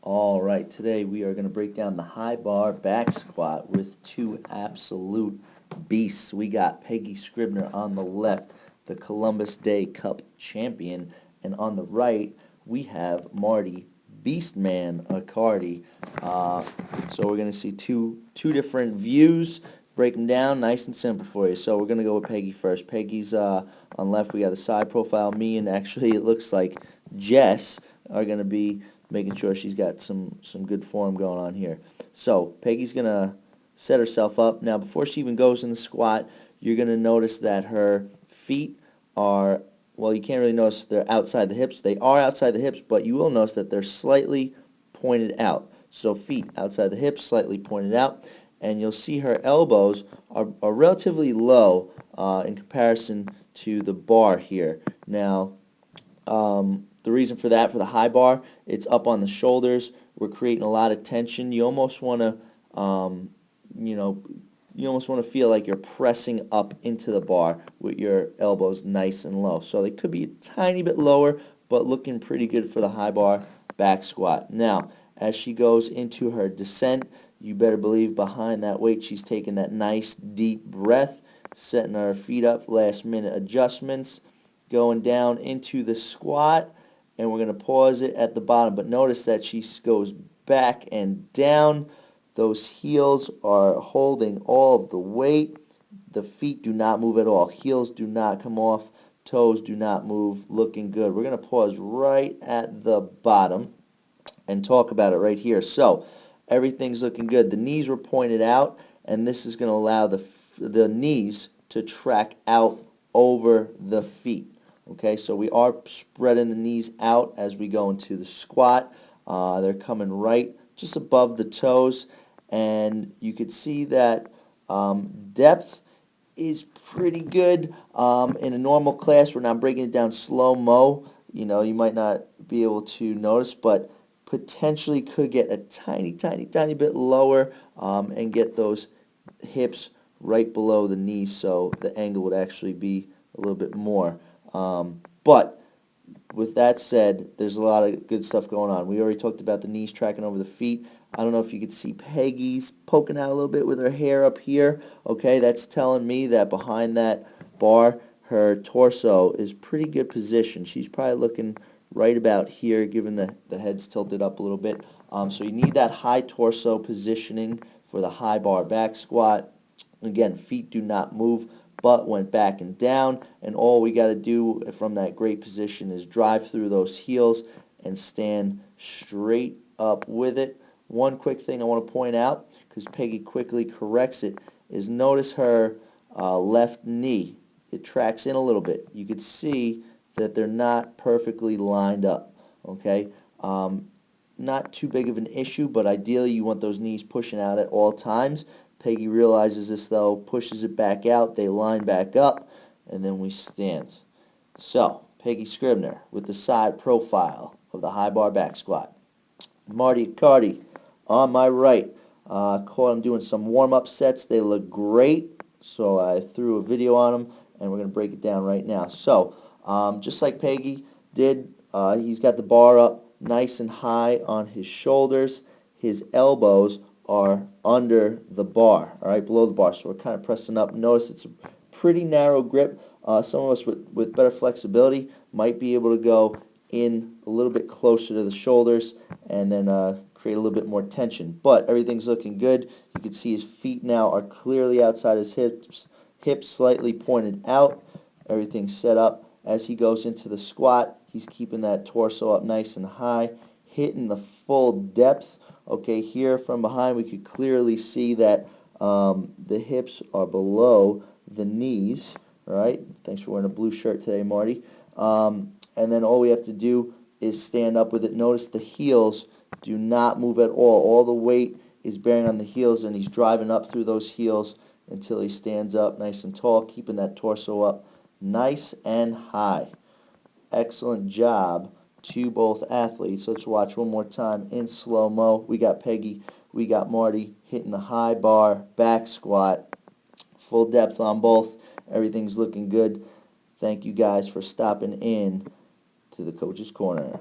All right, today we are going to break down the high bar back squat with two absolute beasts. We got Peggy Scribner on the left, the Columbus Day Cup champion, and on the right we have Marty Beastman Accardi. So we're going to see two different views. Break them down nice and simple for you. So we're going to go with Peggy first. Peggy's on left. We got a side profile. Me and actually it looks like Jess are going to be making sure she's got some good form going on here. So Peggy's going to set herself up. Now before she even goes in the squat, you're going to notice that her feet are, well, you can't really notice they're outside the hips. They are outside the hips, but you will notice that they're slightly pointed out. So feet outside the hips, slightly pointed out. And you'll see her elbows are relatively low in comparison to the bar here. Now, the reason for that, for the high bar, it's up on the shoulders. We're creating a lot of tension. You almost want to, you know, you almost want to feel like you're pressing up into the bar with your elbows nice and low. So they could be a tiny bit lower, but looking pretty good for the high bar back squat. Now, as she goes into her descent, you better believe behind that weight she's taking that nice deep breath, setting her feet up, last minute adjustments, going down into the squat, and we're going to pause it at the bottom. But notice that she goes back and down. Those heels are holding all of the weight. The feet do not move at all. Heels do not come off. Toes do not move. Looking good. We're going to pause right at the bottom and talk about it right here. So everything's looking good. The knees were pointed out, and this is going to allow the knees to track out over the feet. Okay, so we are spreading the knees out as we go into the squat. They're coming right just above the toes, and you could see that depth is pretty good. In a normal class, we're not breaking it down slow-mo. You know, you might not be able to notice, but potentially could get a tiny bit lower and get those hips right below the knees, so the angle would actually be a little bit more. But with that said, there's a lot of good stuff going on. We already talked about the knees tracking over the feet. I don't know if you could see Peggy's poking out a little bit with her hair up here. Okay, that's telling me that behind that bar, her torso is pretty good position. She's probably looking right about here, given the head's tilted up a little bit. So you need that high torso positioning for the high bar back squat. Again, feet do not move. Butt went back and down, and all we got to do from that great position is drive through those heels and stand straight up with it. One quick thing I want to point out, because Peggy quickly corrects it, is notice her left knee. It tracks in a little bit. You could see that they're not perfectly lined up. Okay, not too big of an issue, but ideally you want those knees pushing out at all times. Peggy realizes this though, pushes it back out, they line back up, and then we stand. So, Peggy Scribner with the side profile of the high bar back squat. Marty Accardi on my right. Caught him doing some warm-up sets. They look great, so I threw a video on them, and we're going to break it down right now. So, just like Peggy did, he's got the bar up nice and high on his shoulders. His elbows are under the bar, all right, below the bar. So we're kind of pressing up. Notice it's a pretty narrow grip. Some of us with better flexibility might be able to go in a little bit closer to the shoulders and then create a little bit more tension. But everything's looking good. You can see his feet now are clearly outside his hips slightly pointed out. Everything's set up. As he goes into the squat, he's keeping that torso up nice and high, hitting the full depth. Okay, here from behind we could clearly see that the hips are below the knees, right? Thanks for wearing a blue shirt today, Marty. And then all we have to do is stand up with it. Notice the heels do not move at all. All the weight is bearing on the heels, and he's driving up through those heels until he stands up nice and tall, keeping that torso up nice and high. Excellent job to both athletes. Let's watch one more time in slow-mo. We got Peggy, we got Marty hitting the high bar back squat. Full depth on both. Everything's looking good. Thank you guys for stopping in to the Coach's Corner.